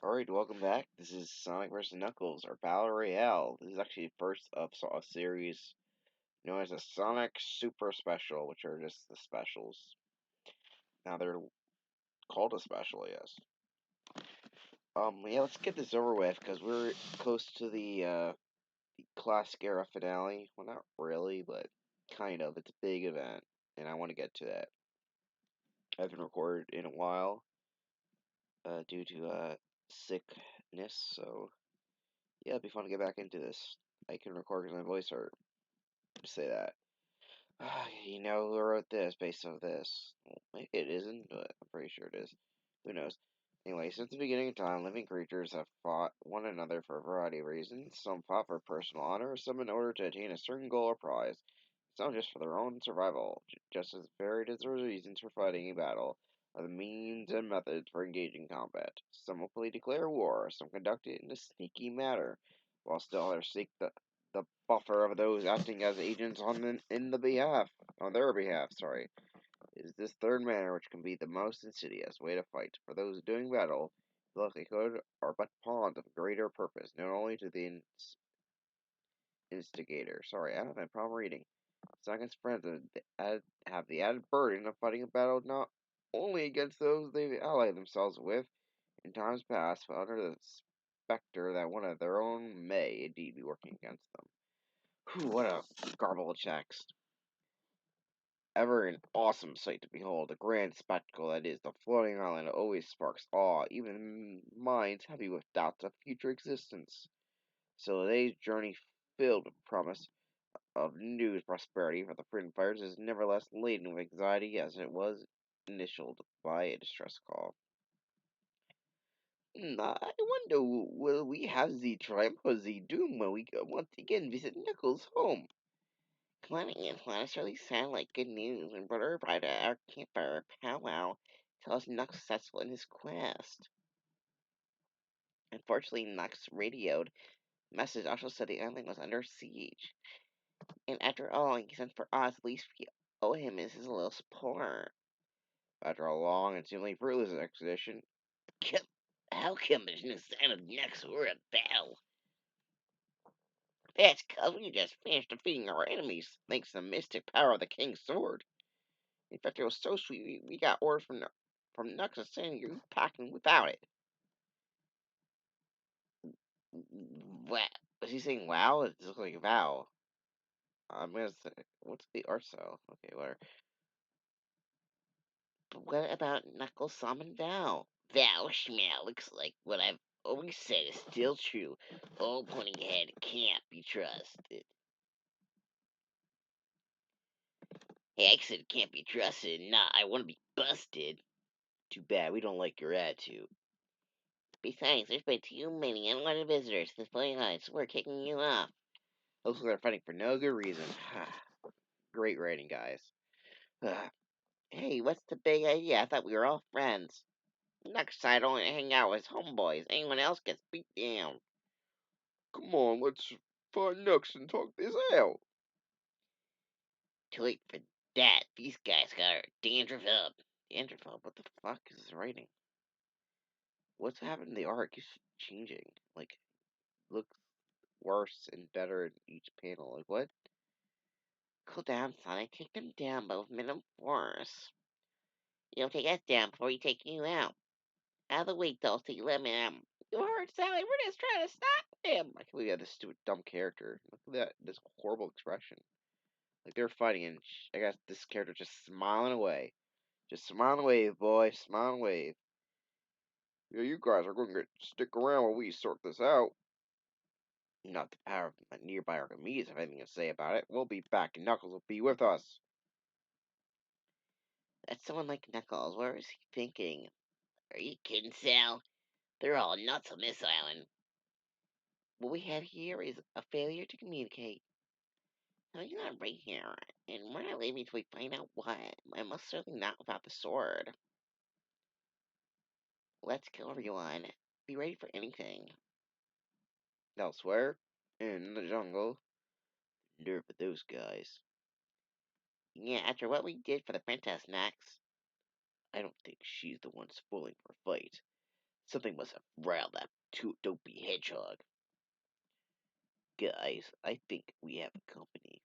Alright, welcome back. This is Sonic vs. Knuckles, or Battle Royale. This is actually the first of a series known as a Sonic Super Special, which are just the specials. Now they're called a special, yes. Yeah, let's get this over with, because we're close to the Classic Era finale. Well, not really, but kind of. It's a big event, and I want to get to that. I haven't recorded in a while, due to, sickness, so yeah, it'd be fun to get back into this. I can record because my voice hurt. Just say that. You know who wrote this based on this? Well, maybe it isn't, but I'm pretty sure it is. Who knows? Anyway, since the beginning of time, living creatures have fought one another for a variety of reasons. Some fought for personal honor, some in order to attain a certain goal or prize. Some just for their own survival. Just as varied as the reasons for fighting a battle are the means and methods for engaging combat. Some openly declare war, some conduct it in a sneaky manner, while still others seek the buffer of those acting as agents on their behalf. Sorry, it is this third manner which can be the most insidious way to fight. For those doing battle, the likelihood are but pawns of greater purpose, known only to the instigator. Sorry, I have a problem reading. Sagan's friends have the added burden of fighting a battle not only against those they've allied themselves with in times past, but under the specter that one of their own may indeed be working against them. Whew, what a garble of text. Ever an awesome sight to behold, a grand spectacle that is the floating island always sparks awe, even in minds heavy with doubts of future existence. So today's journey, filled with promise of new prosperity for the freedom fighters, is nevertheless laden with anxiety as it was initialed by a distress call. I wonder, will we have the triumph or the doom when we once again visit Knuckles' home? Climbing and not necessarily sound like good news when Brother Ryder, our campfire powwow, tells us Nux successful in his quest. Unfortunately, Nux radioed. Message also said the island was under siege. And after all he sent for us, at least we owe him is his little support. After a long and seemingly fruitless expedition, how come there's no sign of Nux or a battle? That's 'cause we just finished defeating our enemies, thanks to the mystic power of the King's Sword. In fact, it was so sweet, we got orders from Nux saying you're packing without it. What? Was he saying wow? It looks like vow. I'm gonna say, what's the art style? Okay, whatever. But what about Knuckles, Sam, and Val? Val Schmal looks like what I've always said is still true. All pointing ahead can't be trusted. Hey, I said can't be trusted, not I want to be busted. Too bad, we don't like your attitude. Besides, there's been too many unwanted visitors to the Flame Heights. We're kicking you off. Looks like they're fighting for no good reason. Great writing, guys. Hey, what's the big idea? I thought we were all friends. Next time, I don't hang out with homeboys. Anyone else gets beat down. Come on, let's find Nux and talk this out. Too late for that. These guys got our dandruff up. Dandruff up? What the fuck is this writing? What's happened to the art? It keeps changing. Like, looks worse and better in each panel. Like, what? Cool down, Sonic. Take them down, but with minimum force. You'll take us down before we take you out. Out of the way, Dulcie. Let me You heard Sally. We're just trying to stop him. I can't believe you have this stupid, dumb character. Look at that. This horrible expression. Like they're fighting, and I guess this character just smiling away. Just smile and wave, boy. Smile and wave. Yeah, you guys are going to stick around while we sort this out. Not the power of my nearby Archimedes have anything to say about it. We'll be back, and Knuckles will be with us. That's someone like Knuckles. What is he thinking? Are you kidding, Sal? They're all nuts on this island. What we have here is a failure to communicate. No, you're not right here, and we're not leaving until we find out what. And most certainly not without the sword. Let's go, everyone. Be ready for anything. Elsewhere, in the jungle, nerve with those guys. Yeah, after what we did for the Princess next, I don't think she's the one spoiling for a fight. Something must have riled that dopey hedgehog. Guys, I think we have company.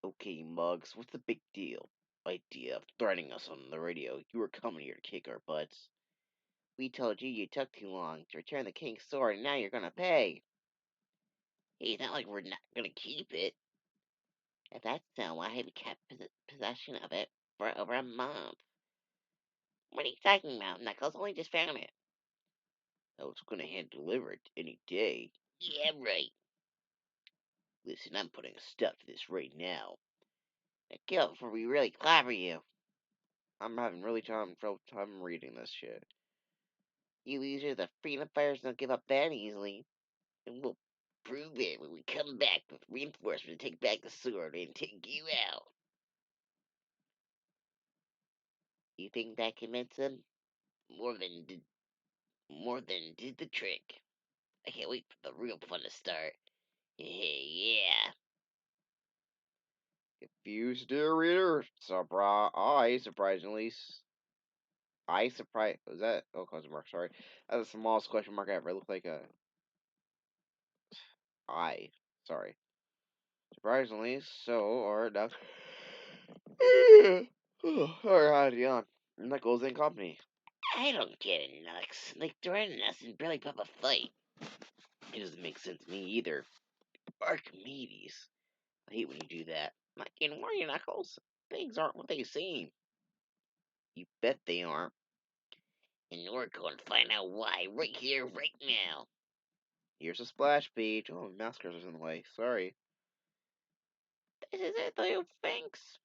Okay, Muggs, what's the big deal? Idea of threatening us on the radio. You were coming here to kick our butts. We told you took too long to return the king's sword, and now you're gonna pay. Hey, it's not like we're not gonna keep it. If that's so, why have you kept possession of it for over a month? What are you talking about? Knuckles only just found it. Oh, it's gonna hand deliver it any day. Yeah, right. Listen, I'm putting a stop to this right now. Now get up before we really clobber you. I'm having really time reading this shit. You losers, the freedom fighters don't give up that easily. And we'll prove it when we come back with reinforcements to take back the sword and take you out. You think that convinced them? More than did more than did the trick. I can't wait for the real fun to start. Yeah. Confused, dear reader? Surprise. Was that? Oh, question mark. Sorry. That's the smallest question mark ever. It looked like a I. Sorry. Surprisingly, so or not. Alright, yawn. Knuckles and company. I don't get it, Nux. They threatened us and barely put up a fight. It doesn't make sense to me either. Archimedes. I hate when you do that. Not getting worried, Knuckles. Things aren't what they seem. You bet they aren't. And we're going to find out why right here, right now. Here's a splash page. Oh, mouse cursor's in the way. Sorry. This is it, though. Thanks.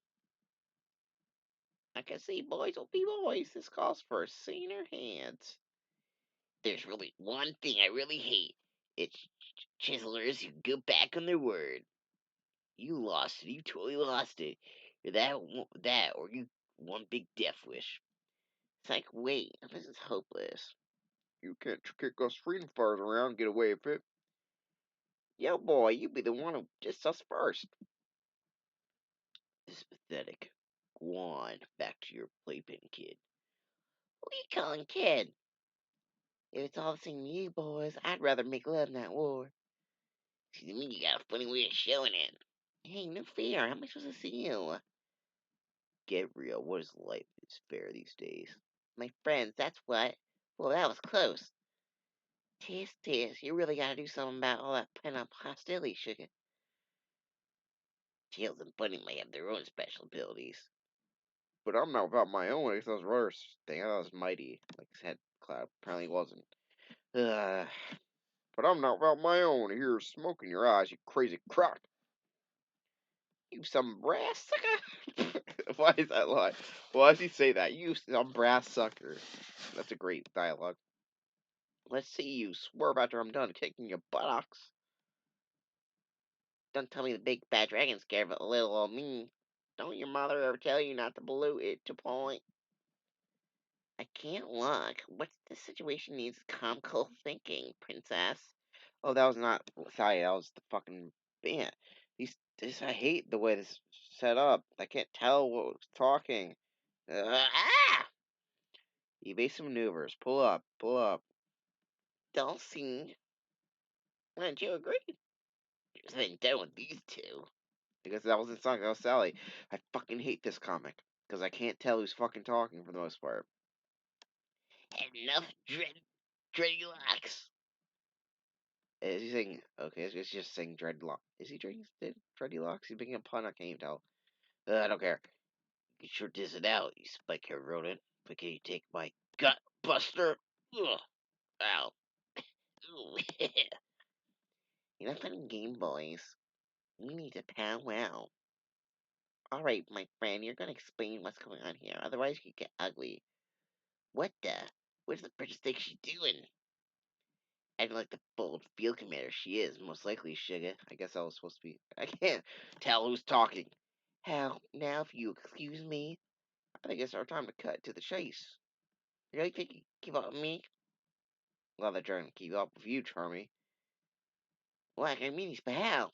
I can see boys will be boys. This calls for saner hands. There's really one thing I really hate. It's chiselers who go back on their word. You lost it. You totally lost it. That, or you one big death wish. It's like, wait, this is hopeless. You can't kick us freedom fighters around and get away with it. Yo, boy, you be the one who dissed us first. This is pathetic. Go on, back to your playpen, kid. What are you calling kid? If it's all the same to you boys, I'd rather make love, not war. See, to me, you got a funny way of showing it. Hey, no fear. How am I supposed to see you? Get real. What is life is fair these days? My friends, that's what. Well, that was close. Tis, you really gotta do something about all that pent-up hostility, sugar. Tails and Bunny may have their own special abilities. But I'm not without my own. I guess that was Rudder's thing. I thought it was Mighty. Like his head cloud. Apparently wasn't. Ugh. But I'm not without my own. Here's smoke in your eyes, you crazy crock. You some brass sucker. Why is that line? Why does he say that? You some brass sucker. That's a great dialogue. Let's see you swerve after I'm done kicking your buttocks. Don't tell me the big bad dragon scared of a little old me. Don't your mother ever tell you not to blow it to point? I can't look. What's the situation needs calm, cool thinking, princess? Oh, that was not sorry. That was the fucking band. I hate the way this is set up. I can't tell what was talking. Ah! Evasive maneuvers. Pull up. Pull up. Dulcie, wouldn't you agree? Just been done with these two. Because that wasn't Sonic, that was Sally. I fucking hate this comic. Because I can't tell who's fucking talking for the most part. Enough dready locks. Is he saying, okay, it's just saying dreadlock. Is he dready locks? He's making a pun, I can't even tell. I don't care. You sure diss it out, you spike haired rodent. But can you take my gut buster? Ugh. Ow. Ooh. You're not playing Game Boys. We need to powwow. Alright, my friend, you're gonna explain what's going on here. Otherwise, you could get ugly. What the? What's the princess think she's doing? Acting like the bold field commander she is, most likely, Sugar. I guess I was supposed to be. I can't tell who's talking. Hell, now if you excuse me, I think it's our time to cut to the chase. You really think you keep up with me? Well, they're trying to keep up with you, Charmy. Like, I mean, but how?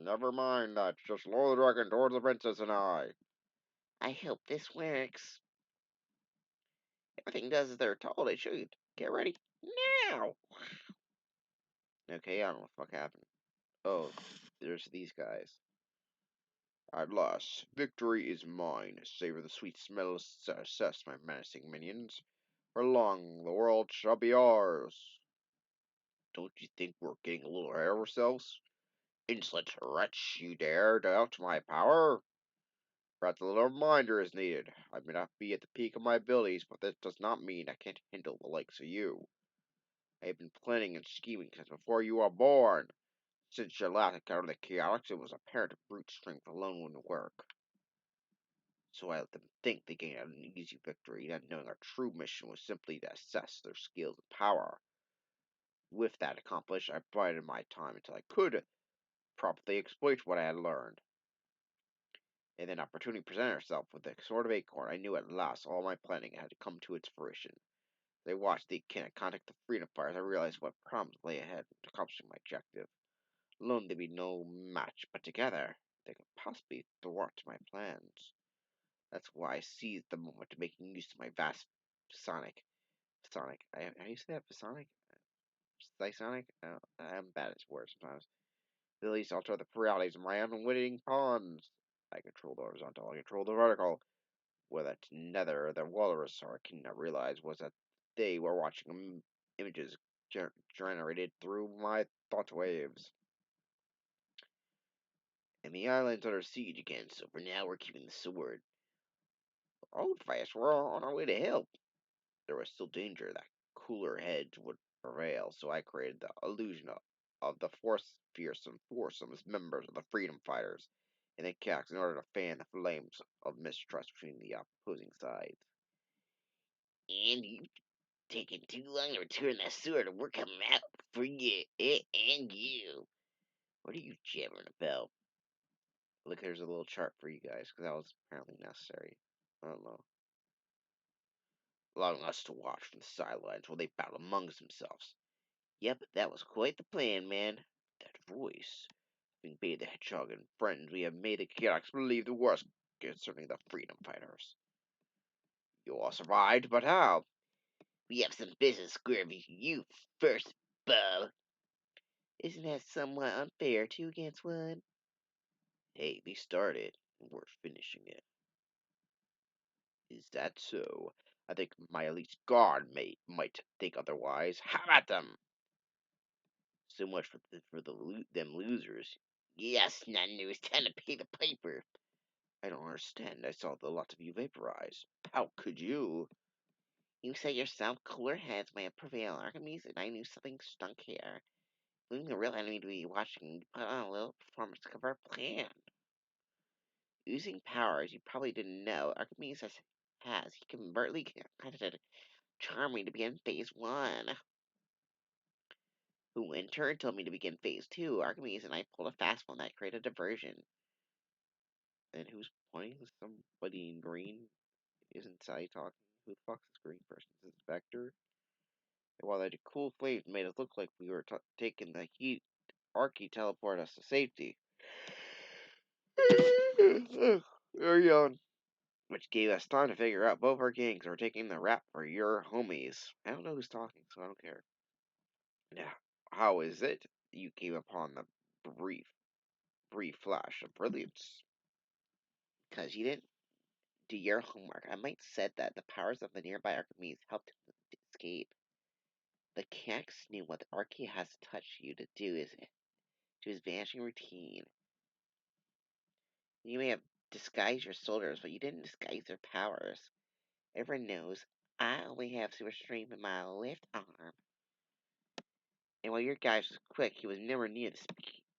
Never mind that. Just lower the dragon towards the princess and I. I hope this works. Everything does as they're told it should. Get ready now. Okay, I don't know what the fuck happened. Oh, there's these guys. At last, victory is mine. Savor the sweet smell of success, my menacing minions. For long, the world shall be ours. Don't you think we're getting a little ahead of ourselves? Insolent wretch, you dare doubt my power? Perhaps a little reminder is needed. I may not be at the peak of my abilities, but that does not mean I can't handle the likes of you. I have been planning and scheming since before you were born. Since your last encounter with the Chaotix, it was apparent that brute strength alone wouldn't work. So I let them think they gained an easy victory, not knowing our true mission was simply to assess their skills and power. With that accomplished, I bided my time until I could properly exploit what I had learned. And then opportunity presented herself with the sword of Acorn. I knew at last all my planning had come to its fruition. As I watched the contact the freedom fires, I realized what problems lay ahead to accomplishing my objective. Alone they'd be no match, but together they could possibly thwart my plans. That's why I seized the moment, making use of my vast how do you say that? Psionic? I'm bad at words sometimes. Abilities alter the realities of my unwitting pawns. I control the horizontal, I control the vertical. What that nether the walrus or I cannot realize was that they were watching images generated through my thought waves. And the island's under siege again, so for now we're keeping the sword. Hold fast, we're on our way to help. There was still danger that cooler heads would prevail, so I created the illusion of the fearsome foursome as members of the freedom fighters and the Cax in order to fan the flames of mistrust between the opposing sides. And you've taken too long to return that sword, and we're coming out for you, it and you. What are you jabbering about? Look, there's a little chart for you guys, because that was apparently necessary. I don't know. Allowing us to watch from the sidelines while they battle amongst themselves. Yep, that was quite the plan, man. That voice. Having baited the hedgehog and friends, we have made the Chaotix believe the worst concerning the freedom fighters. You all survived, but how? We have some business square with you first, Bub. Isn't that somewhat unfair, 2 against 1? Hey, they started, and we're finishing it. Is that so? I think my elite guard might think otherwise. How about them? So much for them losers. Yes, Nanu, it's time to pay the piper. I don't understand. I saw the lot of you vaporize. How could you? You say yourself cooler heads may have prevailed, Archimedes, and I knew something stunk here. Leaving the real enemy to be watching, put on a little performance of our plan. Using powers you probably didn't know, Archimedes he covertly contacted Charming to begin phase 1, who in turn told me to begin phase 2. Archimedes and I pulled a fast one that created a diversion. And who's pointing? Somebody in green? Isn't Sally talking? Who the fuck's this green person? Is this Vector? And while that cool flames made us look like we were taking the heat, Archie teleported us to safety. They're young. Which gave us time to figure out both our gangs are taking the rap for your homies. I don't know who's talking, so I don't care. Now, how is it you came upon the brief flash of brilliance? Because you didn't do your homework. I might said that the powers of the nearby Archimedes helped him escape. The Cax knew what the Archie has touched you to do is to his vanishing routine. You may have disguised your soldiers, but you didn't disguise their powers. Everyone knows I only have super strength in my left arm. And while your guy was quick, he was nowhere near the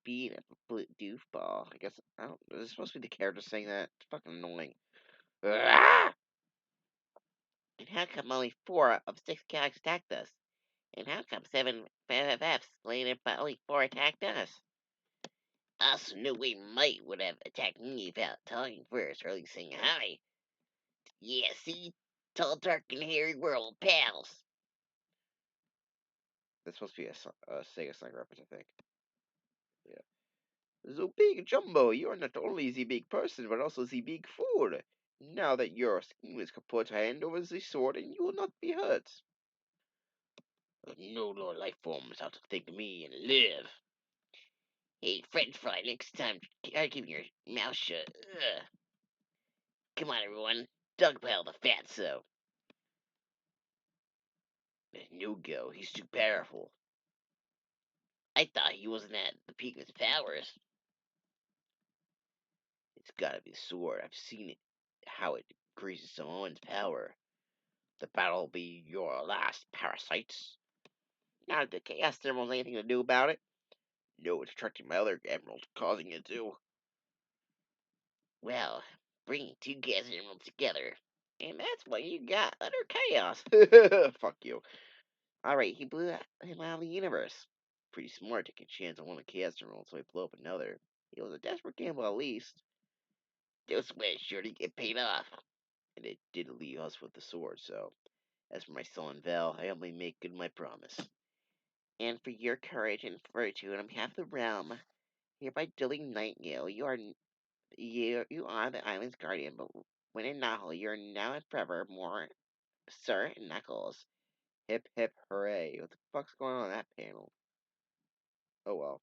speed of a bullet doofball. I guess, I don't, is this supposed to be the character saying that? It's fucking annoying. Ah! And how come only 4 of 6 characters attacked us? And how come 7 FFFs landed but only 4 attacked us? Also, no way Might would have attacked me without talking first or at least saying hi. Yeah, see? Tall, dark, and hairy world pals. That's supposed to be a Sega Sonic reference, I think. Yeah. So big Jumbo, you're not only the big person, but also the big fool. Now that your scheme is kaput, hand over the sword and you will not be hurt. No lower life forms how to think me and live. Hey, French fry, next time, try keeping your mouth shut. Ugh. Come on, everyone. Dogpile the fatso. No go, he's too powerful. I thought he wasn't at the peak of his powers. It's gotta be the sword. I've seen it, how it increases someone's power. The battle'll be your last, parasites. Not that the Chaos Thermal has anything to do about it. No, it's attracting my other emeralds, causing it to. Well, bringing two gas emeralds together. And that's what you got, utter chaos. Fuck you. Alright, he blew him out of the universe. Pretty smart taking a chance on one of the Chaos Emeralds, so he blew up another. It was a desperate gamble at least. Those sweat sure to get paid off. And it did leave us with the sword, so as for my son Val, I only make good my promise. And for your courage and fortitude on behalf of the realm, hereby dueling Nightingale, you are the island's guardian, but when in Nahal, you're now and forever more Sir Knuckles. Hip hip hooray. What the fuck's going on in that panel? Oh well.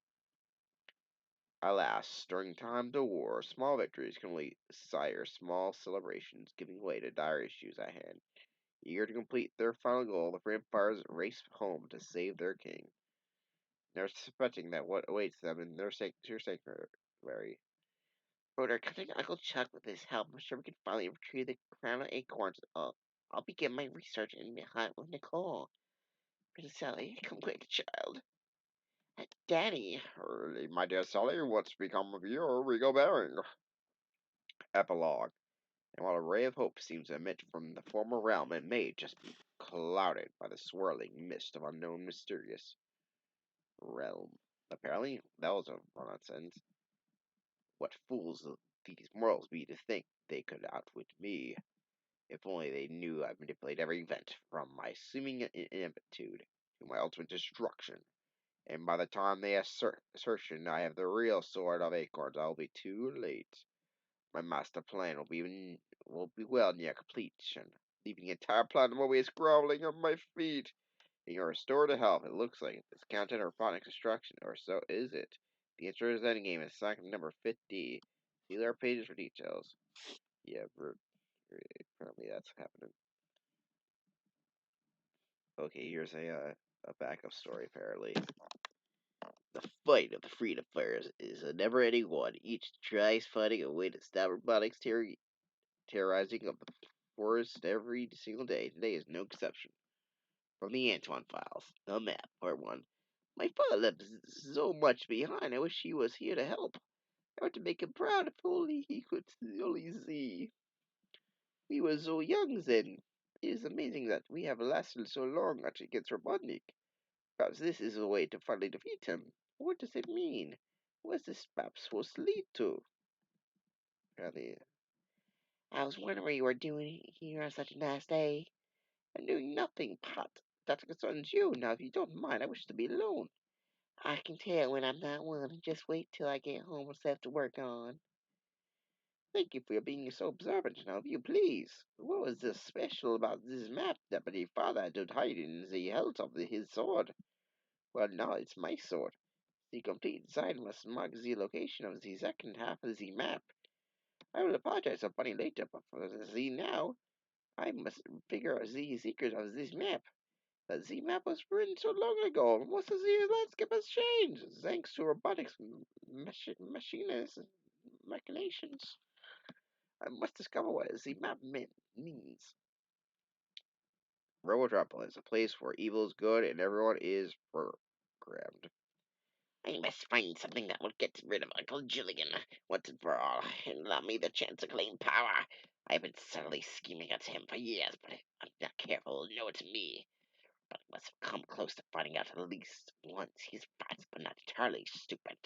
Alas, during times of war, small victories can only sire small celebrations, giving way to dire issues at hand. Eager to complete their final goal, the Freedom Fighters race home to save their king. They're suspecting that what awaits them in their sanctuary. Broder, cutting Uncle Chuck with his help, I'm sure we can finally retrieve the crown of acorns. I'll begin my research and hunt with Nicole. Princess Sally, come quick, child. Daddy. My dear Sally, what's become of your regal bearing? Epilogue. And while a ray of hope seems to emit from the former realm, it may just be clouded by the swirling mist of unknown mysterious realm. Apparently, that was a run-on sentence. What fools these mortals be to think they could outwit me. If only they knew I manipulate every event, from my seeming ineptitude to my ultimate destruction. And by the time they assertion I have the real sword of acorns, I'll be too late. My master plan will be well near completion, leaving the entire planet of Mobius groveling at my feet. Being restored to health, it looks like it's counted robotic destruction, or so is it. The Insurance Endgame is assigned number 50. See our pages for details. Yeah, apparently that's happening. Okay, here's a backup story, apparently. The fight of the freedom fighters is a never-ending one. Each tries finding a way to stop robotics terrorizing of the forest every single day. Today is no exception. From the Antoine Files, the map, part 1. My father left so much behind. I wish he was here to help. I want to make him proud if only he could only see. We were so young then. It is amazing that we have lasted so long against Robotnik. Perhaps this is a way to finally defeat him. What does it mean? Where's this map supposed to lead to? Apparently, I was wondering what you were doing here on such a nice day. I'm doing nothing, Pot. That concerns you. Now, if you don't mind, I wish to be alone. I can tell when I'm not one. Just wait till I get home with stuff to work on. Thank you for being so observant. Now, if you please, what was so special about this map that my father had to hide in the hilt of his sword? Well, now it's my sword. The complete design must mark the location of the second half of the map. I will apologize for money later, but for the now, I must figure out the secret of this map. But the map was written so long ago. Most of the landscape has changed, thanks to robotics, machines, machinations. I must discover what the map means. Robotropolis is a place where evil is good and everyone is programmed. I must find something that will get rid of Uncle Julian once and for all, and allow me the chance to claim power. I've been subtly scheming at him for years, but if I'm not careful, he'll know it's me. But I must have come close to finding out at least once. He's fast, but not entirely stupid.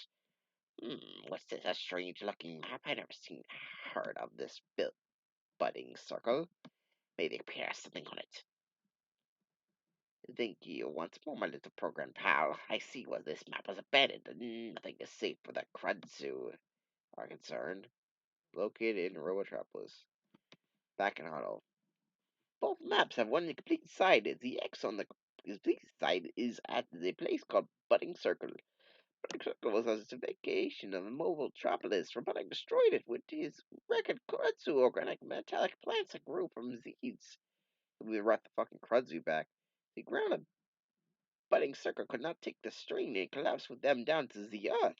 What's this? A strange-looking map? I never seen heard of this budding circle. Maybe appear something on it. Thank you once more, my little program pal. I see why this map was abandoned. Nothing is safe for the Crudzu are concerned. Located in Robotropolis. Back in Hollow. Both maps have one complete side. The X on the complete side is at the place called Budding Circle. Budding Circle was a vacation of a mobile metropolis. Robotic destroyed it with his record kudzu, organic metallic plants that grew from seeds. We brought the fucking kudzu back. The ground of Budding Circle could not take the strain and collapsed with them down to the earth.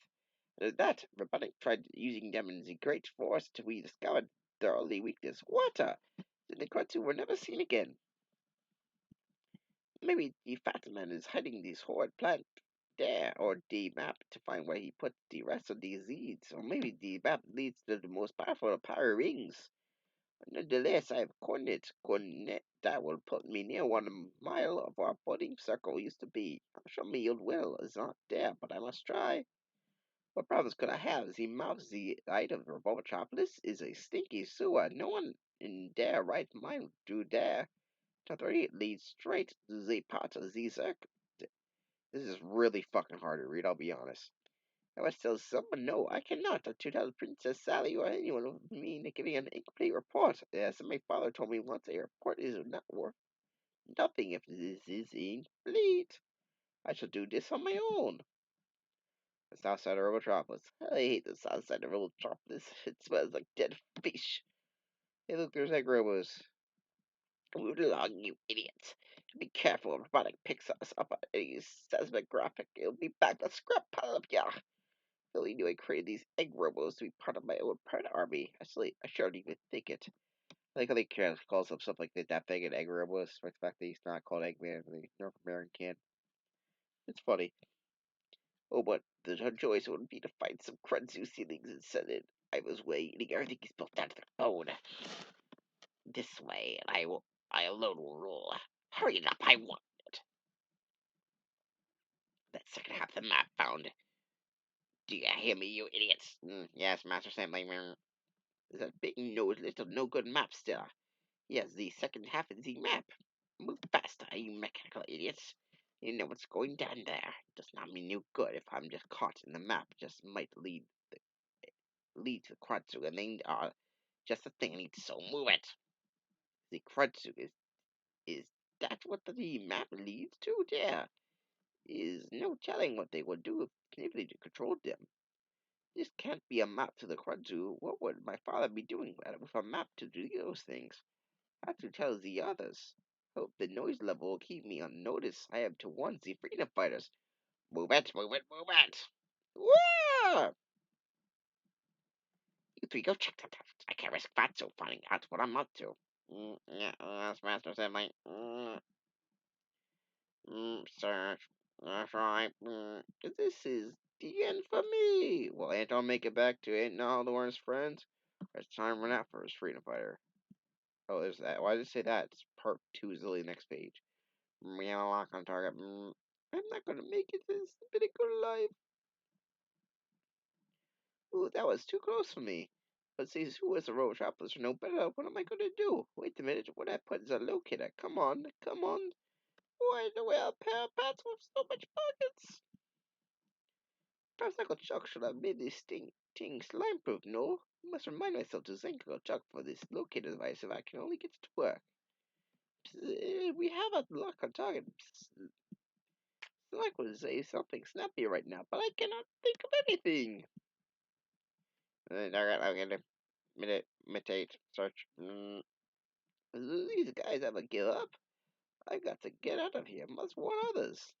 At that, Robotic tried using them in the great forest we discovered their only weakness, water. The kudzu were never seen again. Maybe the fat man is hiding this horrid plant there, or the map to find where he put the rest of these seeds, or maybe the map leads to the most powerful of power rings. Nonetheless, I have coordinate that will put me near 1 mile of our budding circle used to be. I'm sure my old will is not there, but I must try. What problems could I have? The mouth, the height of Robotropolis is a stinky sewer. No one in their right mind do there. Chapter 8 leads straight to the part of the circle. This is really fucking hard to read, I'll be honest. I must tell someone no, I cannot to tell Princess Sally or anyone of me giving an incomplete report. As my father told me once, a report is not worth nothing if this is incomplete. I shall do this on my own. The south side of Robotropolis. I hate the south side of Robotropolis. It smells like dead fish. Hey, look, there's egg robots. Move along, you idiots. Be careful, robotic picks us up and he seismographic. It'll be back to scrap pile of ya. Billy knew I created these egg robots to be part of my own pet army. Actually, I sure didn't even think it. I like how they calls up stuff like that thing an egg robo, despite the fact that he's not called Eggman, the North American. It's funny. Oh, but the choice would be to find some kudzu ceilings and send it. I was waiting. Everything is built out of the bone. This way, and I alone will rule. Hurry it up, I want that second half of the map found. Do you hear me, you idiots? Yes, Master Assembly. There's a big nose list of no good maps still. Yes, the second half of the map. Move faster, you mechanical idiots. You know what's going down there. Does not mean you good if I'm just caught in the map. Just might lead to the Kratzu, and they are just the thing I need. So move it. The Kratzu is that what the map leads to? There is no telling what they would do if Kniffly controlled them. This can't be a map to the Kratzu. What would my father be doing with a map to do those things? I have to tell the others. Hope the noise level will keep me on notice. I have to warn the freedom fighters. Move it, move it, move it! Whoa! You three go check that out. I can't risk Fatso finding out what I'm up to. Yeah, that's Master said, mate. Search. That's right. This is the end for me. Will Anton make it back to Aunt and all the one's friends? It's time run out for his freedom fighter. Oh, there's that. Why did it say that? It's part 2 is the next page. Meow lock on target. I'm not gonna make it this bit of good life. Ooh, that was too close for me. But since who was a road shoplifter no better, what am I gonna do? Wait a minute, what I put is a locator. Come on, come on. Why do we have a pair of pants with so much pockets? Perhaps Uncle Chuck should have made this thing slime proof, no? I must remind myself to thank Uncle Chuck for this locator device if I can only get it to work. We have a lock on target. Like would say something snappy right now, but I cannot think of anything. Alright, I'm gonna imitate search. These guys ever give up? I got to get out of here. Must warn others.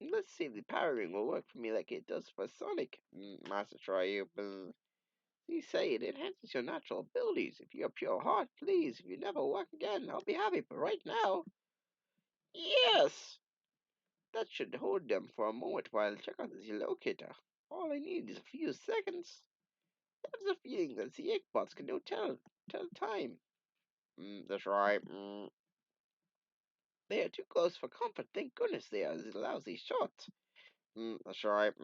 Let's see if the power ring will work for me like it does for Sonic. Master try you. You say it enhances your natural abilities. If you're pure heart, please. If you never work again, I'll be happy. But right now, yes, that should hold them for a moment while I check out the locator. All I need is a few seconds. There's a feeling that the Eggbots can tell time. That's right. They are too close for comfort. Thank goodness they are lousy shots. That's right.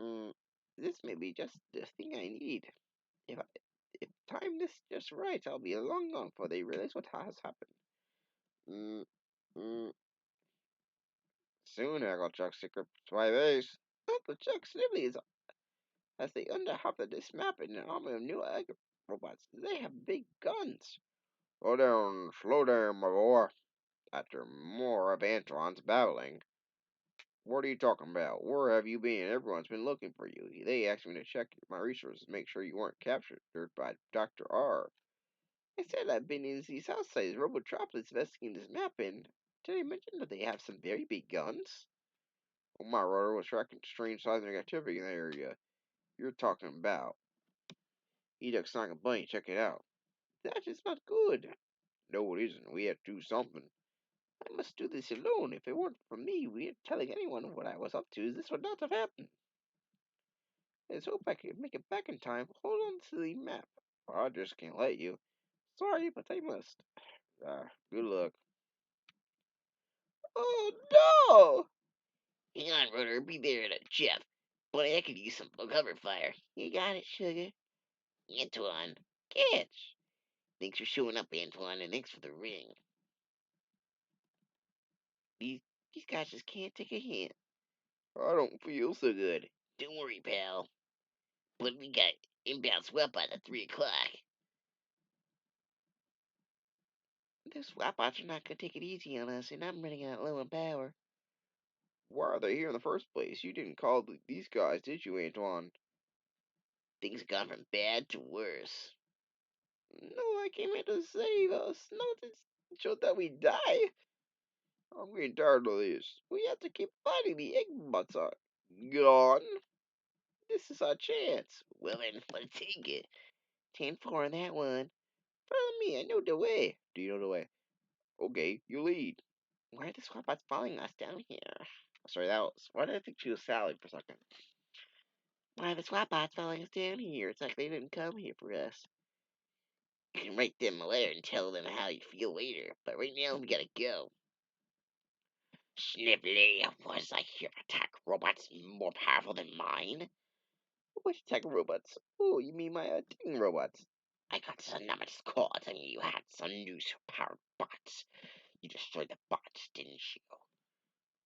This may be just the thing I need. If I if time this just right, I'll be long gone before they realize what has happened. Mm, mm, Soon, Uncle Chuck's secret spy base. Uncle Chuck Snivelly is as the under half of this map in an army of new egg robots. They have big guns. Slow down, my boy. After more of Antoine's babbling. What are you talking about? Where have you been? Everyone's been looking for you. They asked me to check my resources, make sure you weren't captured by Dr. R. I said I've been in the Southside Robotropolis investigating this map, and did I mention that they have some very big guns? Oh, my radar was tracking strange seismic activity in the area. You're talking about. Edux Sonic and Bunny, check it out. That is not good. No, it isn't. We have to do something. I must do this alone. If it weren't for me, we telling anyone what I was up to, this would not have happened. Let's hope I can make it back in time. Hold on to the map. I just can't let you. Sorry, but I must. Good luck. Oh no! Hang on, Rotor. Be there in a jiff. But I could use some cover fire. You got it, sugar. Antoine. Catch. Thanks for showing up, Antoine, and thanks for the ring. These these guys just can't take a hint. I don't feel so good. Don't worry, pal. But we got inbound swap by the 3 o'clock. The swap bots are not gonna take it easy on us, and I'm running out low on power. Why are they here in the first place? You didn't call these guys, did you, Antoine? Things have gone from bad to worse. No, I came here to save us, not to show that we die. I'm getting tired of this. We have to keep fighting. The egg bots are gone. This is our chance. Well then, let's take it. 10-4 on that one. Follow me. I know the way. Do you know the way? Okay, you lead. Why are the swap bots following us down here? Sorry, that was. Why did I think she was Sally for a second? Why are the swap bots following us down here? It's like they didn't come here for us. You can write them a letter and tell them how you feel later. But right now, we gotta go. Sniffly, was I here to attack robots more powerful than mine? Which tech robots? Oh, you mean my digging robots? I got some numbers call telling you had some new superpowered bots. You destroyed the bots, didn't you?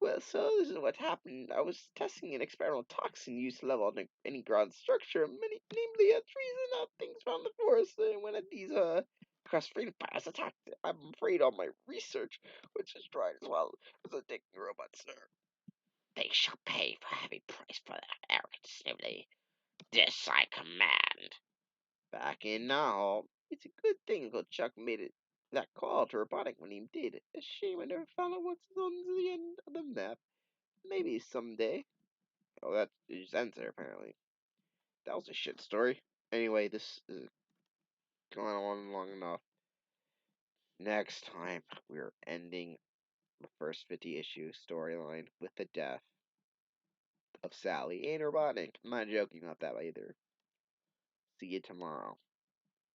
Well, so this is what happened. I was testing an experimental toxin used to level any ground structure, namely trees and things found in the forest. And when these cross freedom fires attacked, I'm afraid all my research, which is dried as well as the digging robots, sir. They shall pay for a heavy price for that arrogance, Sniffly. This I command. Back in now, it's a good thing Uncle Chuck made it that call to robotic when he did. A shame I never found out what's on the end of the map. Maybe someday. Oh, that it just ends there apparently. That was a shit story. Anyway, this is going on long enough. Next time, we're ending the first 50 issue storyline with the death of Sally and Robotnik. I'm not joking about that either. See you tomorrow.